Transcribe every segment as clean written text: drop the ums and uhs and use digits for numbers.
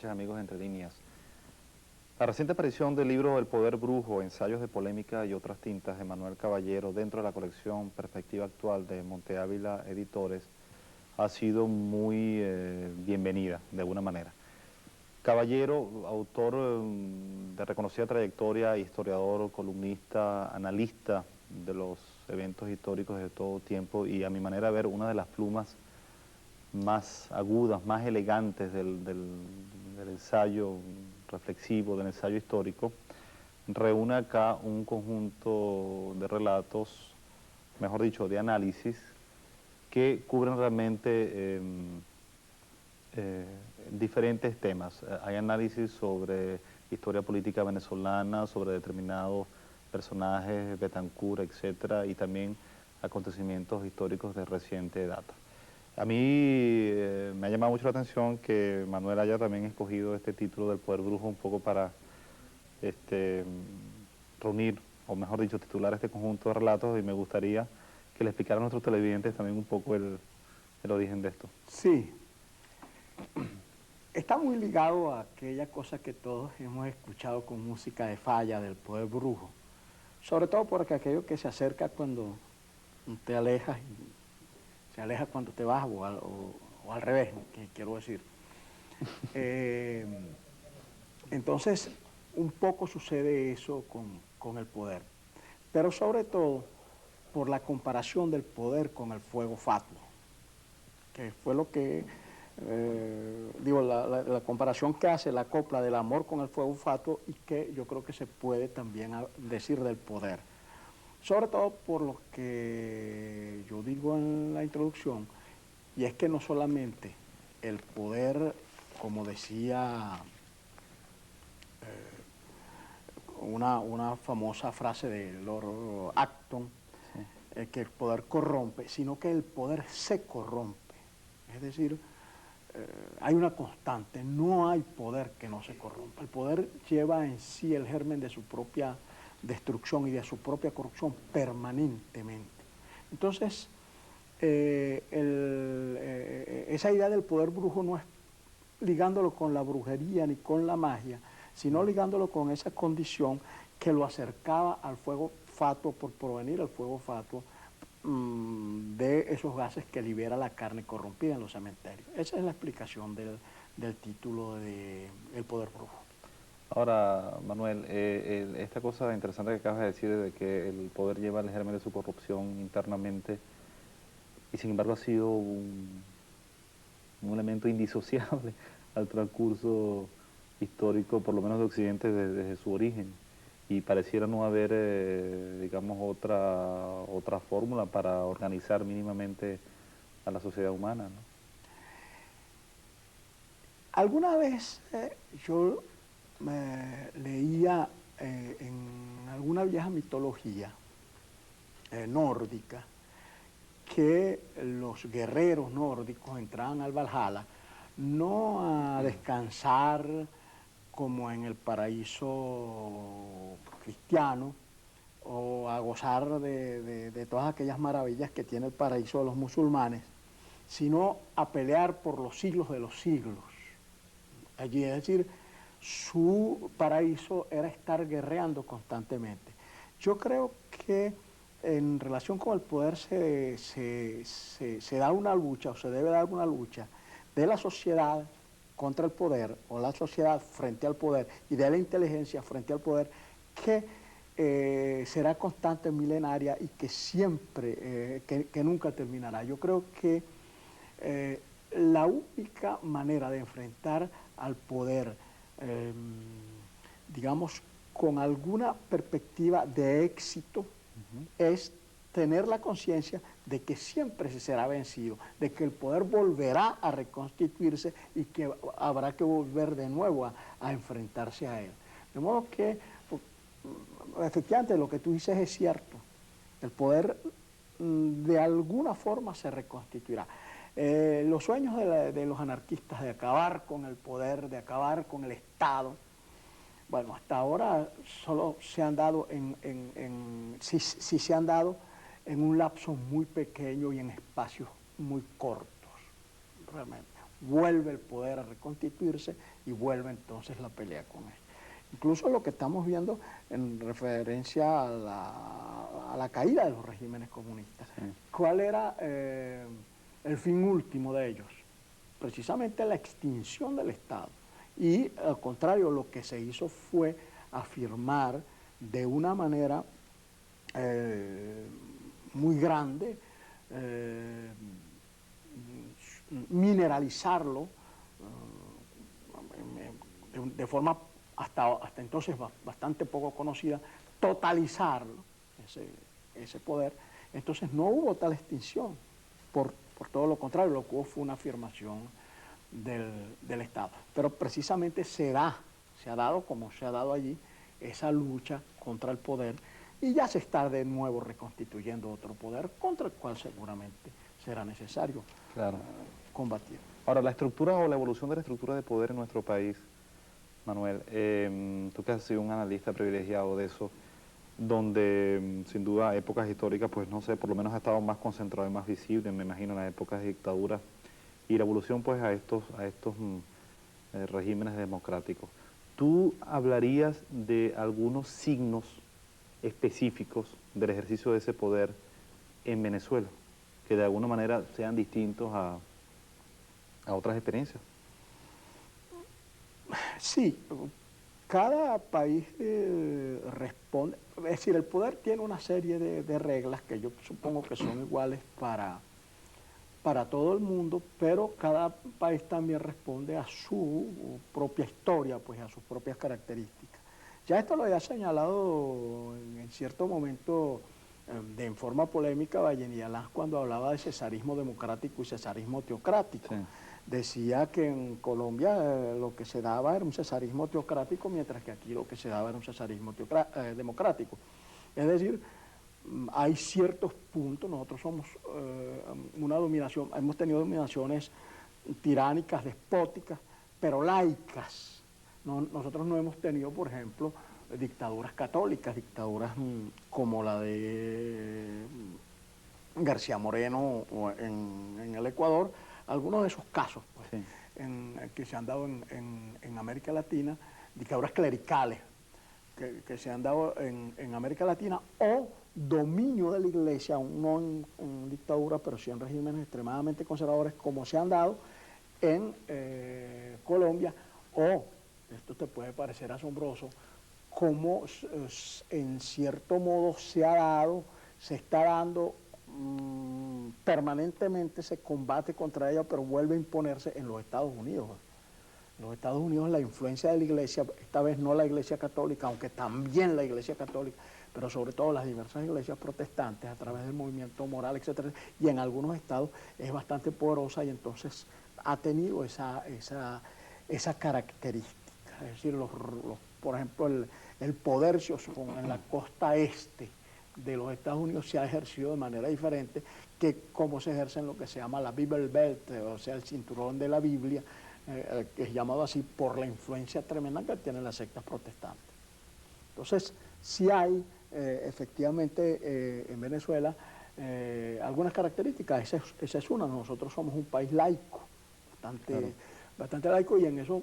noches, amigos de Entre Líneas. La reciente aparición del libro El Poder Brujo, ensayos de polémica y otras tintas de Manuel Caballero dentro de la colección Perspectiva Actual de Monte Ávila Editores ha sido muy bienvenida, de alguna manera. Caballero, autor de reconocida trayectoria, historiador, columnista, analista de los eventos históricos de todo tiempo y a mi manera de ver una de las plumas más agudas, más elegantes del ensayo reflexivo, del ensayo histórico, reúne acá un conjunto de relatos, mejor dicho, de análisis, que cubren realmente diferentes temas. Hay análisis sobre historia política venezolana, sobre determinados personajes, Betancur, etcétera, y también acontecimientos históricos de reciente data. A mí me ha llamado mucho la atención que Manuel haya también escogido este título del Poder Brujo un poco para reunir, o mejor dicho, titular este conjunto de relatos, y me gustaría que le explicara a nuestros televidentes también un poco el origen de esto. Sí, está muy ligado a aquella cosa que todos hemos escuchado con música de falla del Poder Brujo, sobre todo porque aquello que se acerca cuando te alejas y se aleja cuando te vas o al revés, que quiero decir. Entonces, un poco sucede eso con el poder, pero sobre todo por la comparación del poder con el fuego fatuo, que fue lo que, la comparación que hace la copla del amor con el fuego fatuo y que yo creo que se puede también decir del poder. Sobre todo por lo que yo digo en la introducción, y es que no solamente el poder, como decía una famosa frase de Lord Acton, sí, que el poder corrompe, sino que el poder se corrompe. Es decir, hay una constante, no hay poder que no se corrompa. El poder lleva en sí el germen de su propia destrucción y de su propia corrupción permanentemente. Entonces, esa idea del poder brujo no es ligándolo con la brujería ni con la magia, sino ligándolo con esa condición que lo acercaba al fuego fatuo, por provenir al fuego fatuo, de esos gases que libera la carne corrompida en los cementerios. Esa es la explicación del título de El Poder Brujo. Ahora, Manuel, esta cosa interesante que acabas de decir de que el poder lleva el germen de su corrupción internamente y sin embargo ha sido un elemento indisociable al transcurso histórico, por lo menos de Occidente, desde su origen. Y pareciera no haber, digamos, otra fórmula para organizar mínimamente a la sociedad humana, ¿no? Alguna vez yo leía en alguna vieja mitología nórdica que los guerreros nórdicos entraban al Valhalla no a descansar como en el paraíso cristiano o a gozar de todas aquellas maravillas que tiene el paraíso de los musulmanes, sino a pelear por los siglos de los siglos. Allí, es decir, su paraíso era estar guerreando constantemente. Yo creo que en relación con el poder se da una lucha, o se debe dar una lucha, de la sociedad contra el poder, o la sociedad frente al poder, y de la inteligencia frente al poder, que será constante, milenaria, y que siempre, que nunca terminará. Yo creo que la única manera de enfrentar al poder, digamos, con alguna perspectiva de éxito, es tener la conciencia de que siempre se será vencido, de que el poder volverá a reconstituirse y que habrá que volver de nuevo a enfrentarse a él. De modo que, efectivamente, lo que tú dices es cierto. El poder de alguna forma se reconstituirá. Los sueños de los anarquistas de acabar con el poder, de acabar con el Estado, bueno, hasta ahora solo se han dado sí se han dado en un lapso muy pequeño y en espacios muy cortos, realmente. Vuelve el poder a reconstituirse y vuelve entonces la pelea con él. Incluso lo que estamos viendo en referencia a la caída de los regímenes comunistas. Sí. ¿Cuál era el fin último de ellos? Precisamente la extinción del Estado. Y al contrario, lo que se hizo fue afirmar de una manera muy grande, mineralizarlo de forma hasta entonces bastante poco conocida, totalizarlo, ese poder. Entonces no hubo tal extinción, por todo lo contrario, lo que hubo fue una afirmación del Estado. Pero precisamente se ha dado como se ha dado allí, esa lucha contra el poder, y ya se está de nuevo reconstituyendo otro poder contra el cual seguramente será necesario combatir. Ahora, la estructura o la evolución de la estructura de poder en nuestro país, Manuel, tú que has sido un analista privilegiado de eso, donde sin duda épocas históricas, pues no sé, por lo menos ha estado más concentrado y más visible, me imagino, en las épocas de dictadura, y la evolución pues a estos regímenes democráticos. ¿Tú hablarías de algunos signos específicos del ejercicio de ese poder en Venezuela, que de alguna manera sean distintos a otras experiencias? Sí, cada país responde, es decir, el poder tiene una serie de reglas que yo supongo que son iguales para todo el mundo, pero cada país también responde a su propia historia, pues a sus propias características. Ya esto lo había señalado en cierto momento en forma polémica Vallenilla cuando hablaba de cesarismo democrático y cesarismo teocrático. Sí. Decía que en Colombia lo que se daba era un cesarismo teocrático, mientras que aquí lo que se daba era un cesarismo democrático. Es decir, hay ciertos puntos, nosotros somos una dominación, hemos tenido dominaciones tiránicas, despóticas, pero laicas. Nosotros no hemos tenido, por ejemplo, dictaduras católicas, dictaduras como la de García Moreno en el Ecuador, algunos de esos casos pues, sí. Que se han dado en América Latina, dictaduras clericales que se han dado en América Latina, o dominio de la iglesia, no en dictadura, pero sí en regímenes extremadamente conservadores, como se han dado en Colombia, o, esto te puede parecer asombroso, como en cierto modo se ha dado, se está dando, permanentemente se combate contra ella, pero vuelve a imponerse en los Estados Unidos. En los Estados Unidos la influencia de la iglesia, esta vez no la iglesia católica, aunque también la iglesia católica, pero sobre todo las diversas iglesias protestantes a través del movimiento moral, etcétera, y en algunos estados es bastante poderosa y entonces ha tenido esa característica. Es decir, por ejemplo, el poder en la costa este de los Estados Unidos se ha ejercido de manera diferente que como se ejerce en lo que se llama la Bible Belt, o sea, el cinturón de la Biblia, que es llamado así por la influencia tremenda que tienen las sectas protestantes. Entonces, sí hay efectivamente en Venezuela algunas características, esa es una. Nosotros somos un país laico, bastante laico, y en eso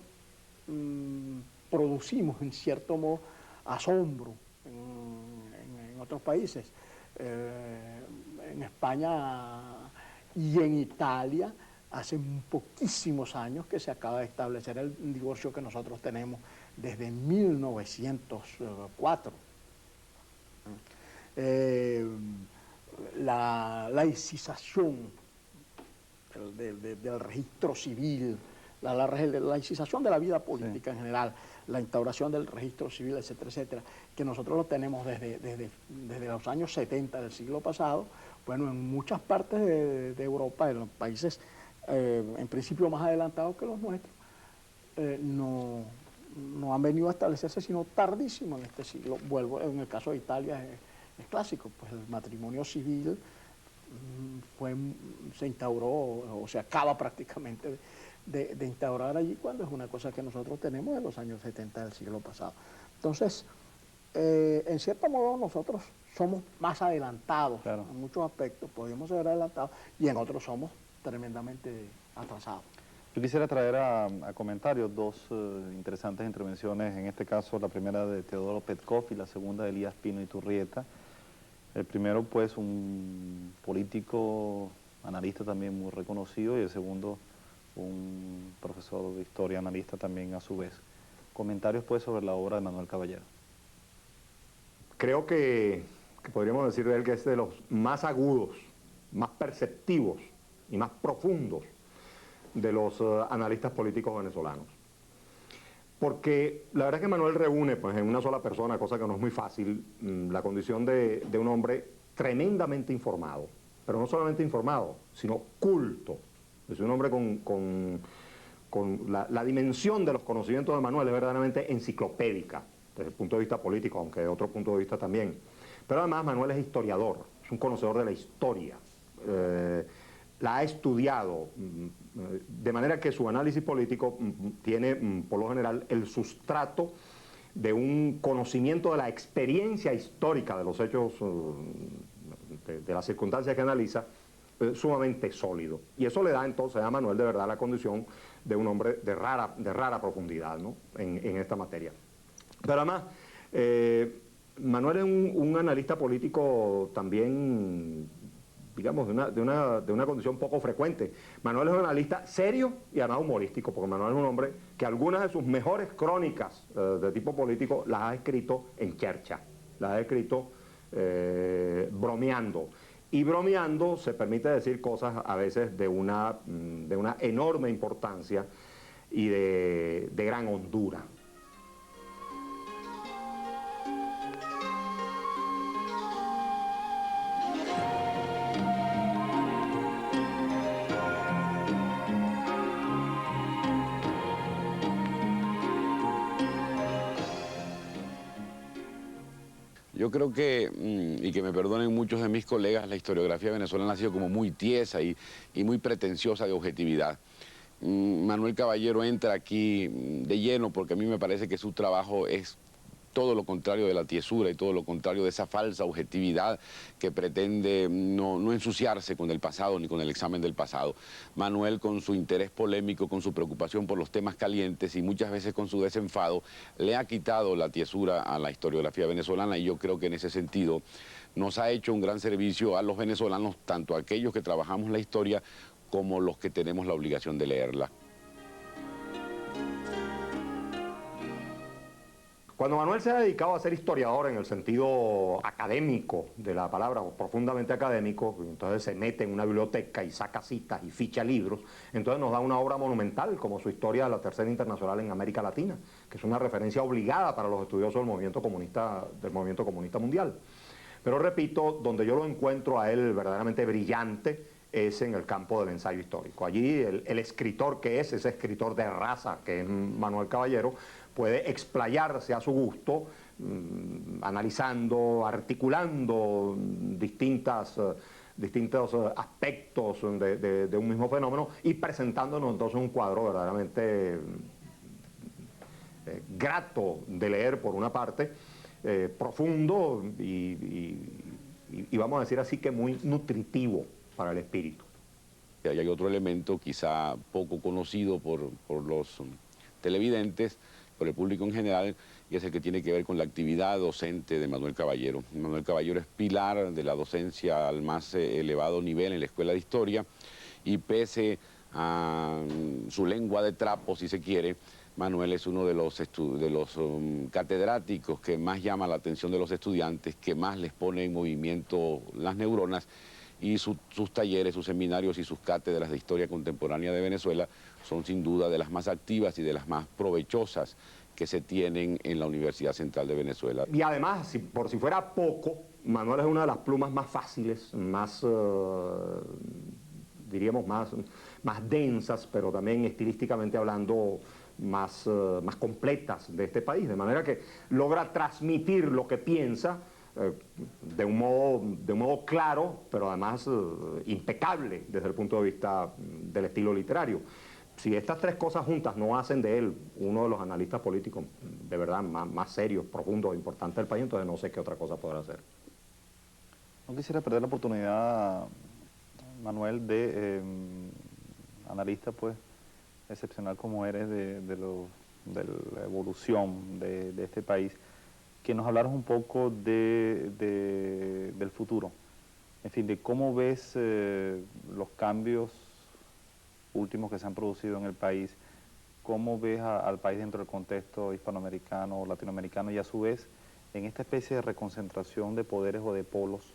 producimos en cierto modo asombro en otros países. En España y en Italia hace poquísimos años que se acaba de establecer el divorcio que nosotros tenemos desde 1904. La laicización del registro civil, la laicización de la vida política en general, la instauración del registro civil, etcétera, etcétera, que nosotros lo tenemos desde los años 70 del siglo pasado. Bueno, en muchas partes de Europa, en los países en principio más adelantados que los nuestros, no han venido a establecerse sino tardísimo en este siglo. Vuelvo, en el caso de Italia es clásico, pues el matrimonio civil se instauró o se acaba prácticamente de instaurar allí, cuando es una cosa que nosotros tenemos en los años 70 del siglo pasado. Entonces, en cierto modo nosotros somos más adelantados, claro, en muchos aspectos, podemos ser adelantados, y en otros somos tremendamente atrasados. Yo quisiera traer a comentarios dos interesantes intervenciones, en este caso la primera de Teodoro Petkov y la segunda de Elías Pino Iturrieta. El primero, pues, un político, analista también muy reconocido, y el segundo, un profesor de historia, analista también a su vez. Comentarios, pues, sobre la obra de Manuel Caballero. Creo que podríamos decir de él que es de los más agudos, más perceptivos y más profundos de los analistas políticos venezolanos. Porque la verdad es que Manuel reúne, pues, en una sola persona, cosa que no es muy fácil, la condición de un hombre tremendamente informado, pero no solamente informado, sino culto. Es un hombre con la dimensión de los conocimientos de Manuel es verdaderamente enciclopédica, desde el punto de vista político, aunque de otro punto de vista también. Pero además Manuel es historiador, es un conocedor de la historia. La ha estudiado, de manera que su análisis político tiene, por lo general, el sustrato de un conocimiento de la experiencia histórica de los hechos, de las circunstancias que analiza, sumamente sólido. Y eso le da entonces a Manuel de verdad la condición de un hombre de rara profundidad, ¿no?, en esta materia. Pero además, Manuel es un analista político también, digamos, de una condición poco frecuente. Manuel es un analista serio y además humorístico, porque Manuel es un hombre que algunas de sus mejores crónicas de tipo político las ha escrito en chercha, las ha escrito bromeando. Y bromeando se permite decir cosas a veces de una enorme importancia y de gran hondura. Yo creo que, y que me perdonen muchos de mis colegas, la historiografía venezolana ha sido como muy tiesa y muy pretenciosa de objetividad. Manuel Caballero entra aquí de lleno porque a mí me parece que su trabajo es todo lo contrario de la tiesura y todo lo contrario de esa falsa objetividad que pretende no ensuciarse con el pasado ni con el examen del pasado. Manuel, con su interés polémico, con su preocupación por los temas calientes y muchas veces con su desenfado, le ha quitado la tiesura a la historiografía venezolana, y yo creo que en ese sentido nos ha hecho un gran servicio a los venezolanos, tanto a aquellos que trabajamos la historia como los que tenemos la obligación de leerla. Cuando Manuel se ha dedicado a ser historiador en el sentido académico de la palabra, o profundamente académico, entonces se mete en una biblioteca y saca citas y ficha libros, entonces nos da una obra monumental como su Historia de la Tercera Internacional en América Latina, que es una referencia obligada para los estudiosos del movimiento comunista mundial. Pero repito, donde yo lo encuentro a él verdaderamente brillante es en el campo del ensayo histórico. Allí el escritor que es, ese escritor de raza que es Manuel Caballero, puede explayarse a su gusto, analizando, articulando distintos aspectos de un mismo fenómeno y presentándonos entonces un cuadro verdaderamente grato de leer por una parte, profundo y vamos a decir así que muy nutritivo para el espíritu. Y hay otro elemento quizá poco conocido por los televidentes, por el público en general, y es el que tiene que ver con la actividad docente de Manuel Caballero. Manuel Caballero es pilar de la docencia al más elevado nivel en la Escuela de Historia, y pese a su lengua de trapo, si se quiere, Manuel es uno de los catedráticos que más llama la atención de los estudiantes, que más les pone en movimiento las neuronas, y sus talleres, sus seminarios y sus cátedras de historia contemporánea de Venezuela son sin duda de las más activas y de las más provechosas que se tienen en la Universidad Central de Venezuela. Y además, por si fuera poco, Manuel es una de las plumas más fáciles, más, diríamos, más densas, pero también estilísticamente hablando, más completas de este país, de manera que logra transmitir lo que piensa de un modo claro, pero además impecable desde el punto de vista del estilo literario. Si estas tres cosas juntas no hacen de él uno de los analistas políticos de verdad más serios, profundos, importantes del país, entonces no sé qué otra cosa podrá hacer. No quisiera perder la oportunidad, Manuel, de analista, pues, excepcional como eres de la evolución de este país, que nos hablaras un poco del futuro. En fin, de cómo ves los cambios últimos que se han producido en el país, cómo ves al país dentro del contexto hispanoamericano o latinoamericano y a su vez en esta especie de reconcentración de poderes o de polos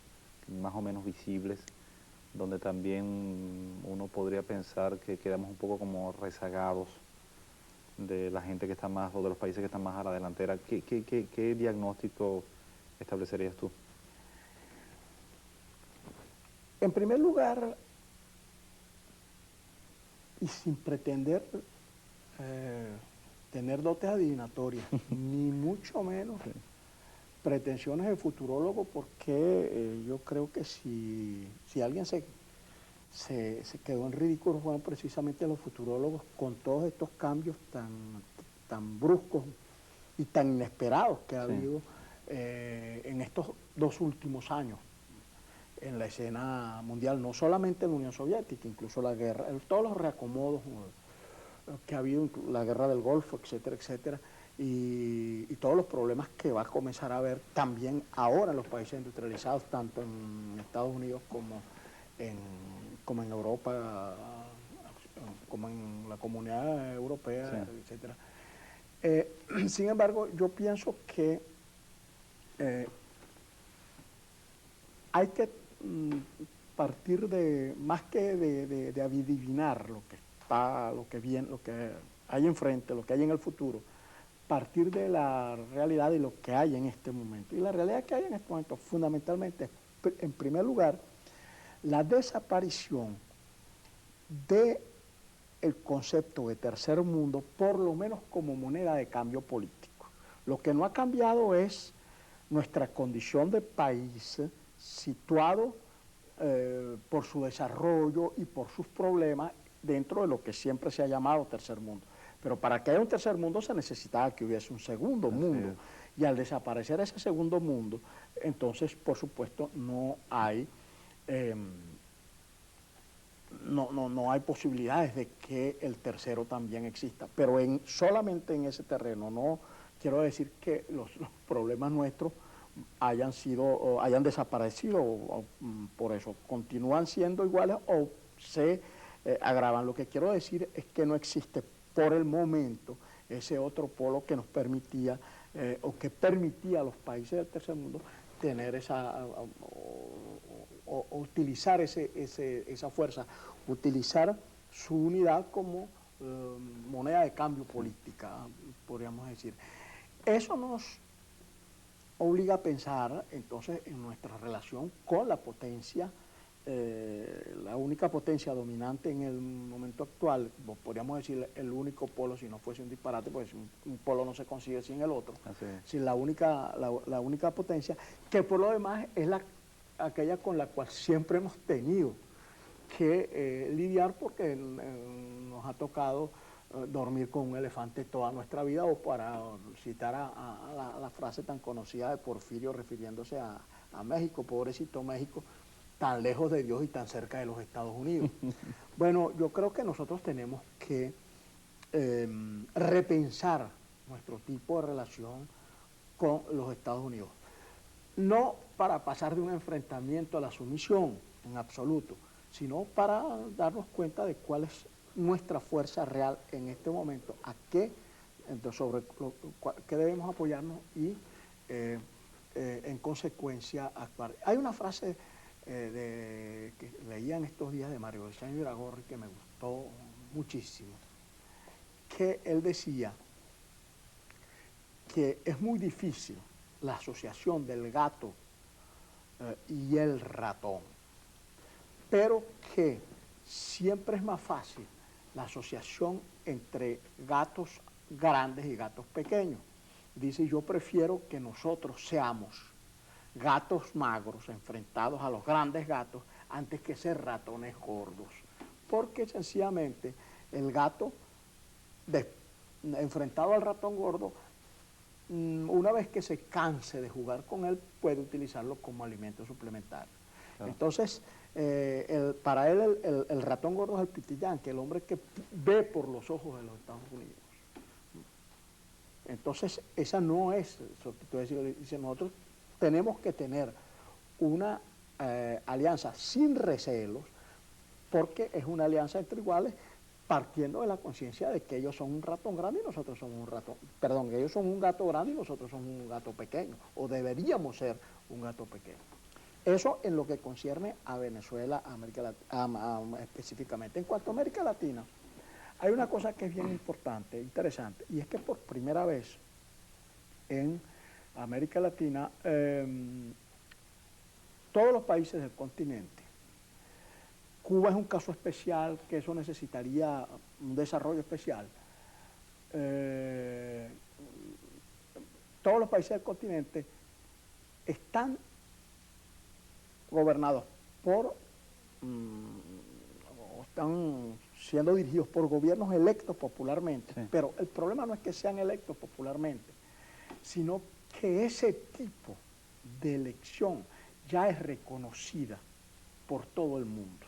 más o menos visibles, donde también uno podría pensar que quedamos un poco como rezagados de la gente que está más, o de los países que están más a la delantera. ¿Qué diagnóstico establecerías tú? En primer lugar, y sin pretender tener dotes adivinatorias, ni mucho menos pretensiones de futurólogo, porque yo creo que si alguien se quedó en ridículo fueron precisamente los futurólogos con todos estos cambios tan bruscos y tan inesperados que ha habido en estos 2 últimos años en la escena mundial, no solamente en la Unión Soviética, incluso la guerra, todos los reacomodos que ha habido, la guerra del Golfo, etcétera, etcétera, y todos los problemas que va a comenzar a haber también ahora en los países industrializados, tanto en Estados Unidos como en Europa, como en la Comunidad Europea, etcétera. Sin embargo, yo pienso que hay que partir de, más que de adivinar lo que está, lo que viene, lo que hay enfrente, lo que hay en el futuro, partir de la realidad y lo que hay en este momento. Y la realidad que hay en este momento, fundamentalmente, es, en primer lugar, la desaparición del concepto de tercer mundo, por lo menos como moneda de cambio político. Lo que no ha cambiado es nuestra condición de país situado por su desarrollo y por sus problemas dentro de lo que siempre se ha llamado tercer mundo. Pero para que haya un tercer mundo se necesitaba que hubiese un segundo mundo. Y al desaparecer ese segundo mundo, entonces, por supuesto, no hay posibilidades de que el tercero también exista. Pero solamente en ese terreno, no quiero decir que los problemas nuestros hayan desaparecido, por eso continúan siendo iguales o se agravan. Lo que quiero decir es que no existe por el momento ese otro polo que nos permitía o que permitía a los países del tercer mundo tener esa o utilizar esa fuerza, utilizar su unidad como moneda de cambio política, podríamos decir. Eso nos obliga a pensar entonces en nuestra relación con la potencia, la única potencia dominante en el momento actual, podríamos decir el único polo, si no fuese un disparate, pues un polo no se consigue sin el otro, sin la única potencia, que por lo demás es aquella con la cual siempre hemos tenido que lidiar, porque nos ha tocado dormir con un elefante toda nuestra vida, o para citar a la frase tan conocida de Porfirio refiriéndose a México: pobrecito México, tan lejos de Dios y tan cerca de los Estados Unidos. Bueno, yo creo que nosotros tenemos que repensar nuestro tipo de relación con los Estados Unidos. No para pasar de un enfrentamiento a la sumisión, en absoluto, sino para darnos cuenta de cuál es nuestra fuerza real en este momento, sobre qué debemos apoyarnos y en consecuencia actuar. Hay una frase que leía en estos días de Mario Alexandre Iragorri que me gustó muchísimo, que él decía que es muy difícil la asociación del gato y el ratón, pero que siempre es más fácil la asociación entre gatos grandes y gatos pequeños. Dice: yo prefiero que nosotros seamos gatos magros enfrentados a los grandes gatos antes que ser ratones gordos, porque sencillamente el gato enfrentado al ratón gordo, una vez que se canse de jugar con él, puede utilizarlo como alimento suplementario. Claro. Entonces, para él el ratón gordo es el pitillán, que el hombre que ve por los ojos de los Estados Unidos. Entonces, esa no es, eso que tú dices, nosotros tenemos que tener una alianza sin recelos, porque es una alianza entre iguales, partiendo de la conciencia de que ellos son un ratón grande y nosotros somos un ratón, perdón, que ellos son un gato grande y nosotros somos un gato pequeño, o deberíamos ser un gato pequeño. Eso en lo que concierne a Venezuela, a América Latina, específicamente. En cuanto a América Latina, hay una cosa que es bien importante, interesante, y es que por primera vez en América Latina, todos los países del continente, Cuba es un caso especial, que eso necesitaría un desarrollo especial. Todos los países del continente están gobernados por, están siendo dirigidos por gobiernos electos popularmente, sí. pero el problema no es que sean electos popularmente, sino que ese tipo de elección ya es reconocida por todo el mundo.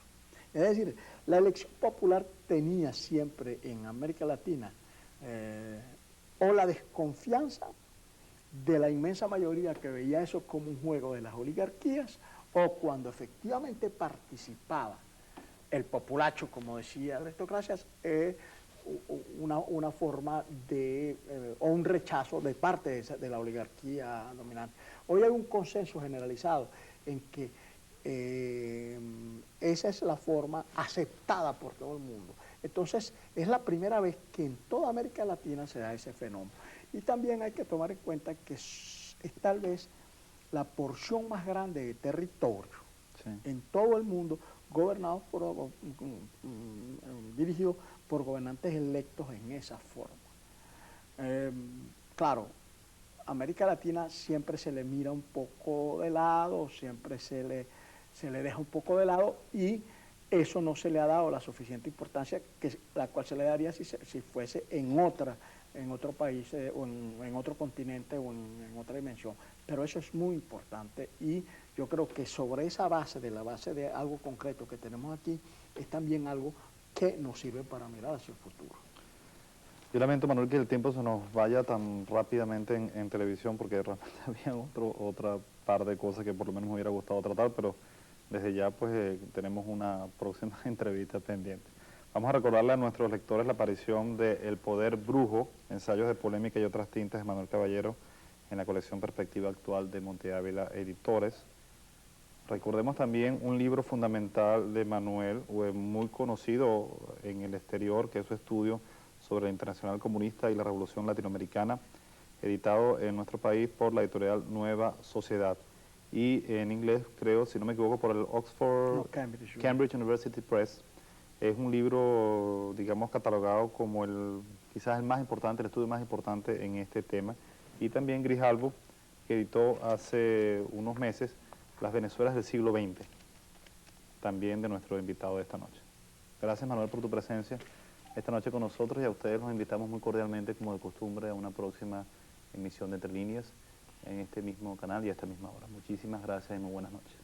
Es decir, la elección popular tenía siempre en América Latina o la desconfianza de la inmensa mayoría que veía eso como un juego de las oligarquías, o cuando efectivamente participaba el populacho, como decía Aristocracias, una forma de, o un rechazo de parte de la oligarquía dominante. Hoy hay un consenso generalizado en que esa es la forma aceptada por todo el mundo. Entonces, es la primera vez que en toda América Latina se da ese fenómeno. Y también hay que tomar en cuenta que es tal vez la porción más grande de territorio en todo el mundo gobernados por, dirigidos por gobernantes electos en esa forma. Claro, América Latina siempre se le mira un poco de lado, siempre se le deja un poco de lado, y eso no se le ha dado la suficiente importancia que la cual se le daría si fuese en otro país o en otro continente o en otra dimensión. Pero eso es muy importante, y yo creo que sobre esa base, de la base de algo concreto que tenemos aquí, es también algo que nos sirve para mirar hacia el futuro. Yo lamento, Manuel, que el tiempo se nos vaya tan rápidamente en televisión, porque realmente había otra par de cosas que por lo menos me hubiera gustado tratar, pero desde ya pues tenemos una próxima entrevista pendiente. Vamos a recordarle a nuestros lectores la aparición de El Poder Brujo, ensayos de polémica y otras tintas de Manuel Caballero en la colección Perspectiva Actual de Monte Ávila Editores. Recordemos también un libro fundamental de Manuel, muy conocido en el exterior, que es su estudio sobre la Internacional Comunista y la Revolución Latinoamericana, editado en nuestro país por la editorial Nueva Sociedad. Y en inglés, creo, si no me equivoco, por el Oxford, No, Cambridge University Press. Es un libro, digamos, catalogado como quizás el más importante, el estudio más importante en este tema. Y también Grijalvo, que editó hace unos meses Las Venezuelas del siglo XX, también de nuestro invitado de esta noche. Gracias, Manuel, por tu presencia esta noche con nosotros, y a ustedes los invitamos muy cordialmente, como de costumbre, a una próxima emisión de Entre Líneas en este mismo canal y a esta misma hora. Muchísimas gracias y muy buenas noches.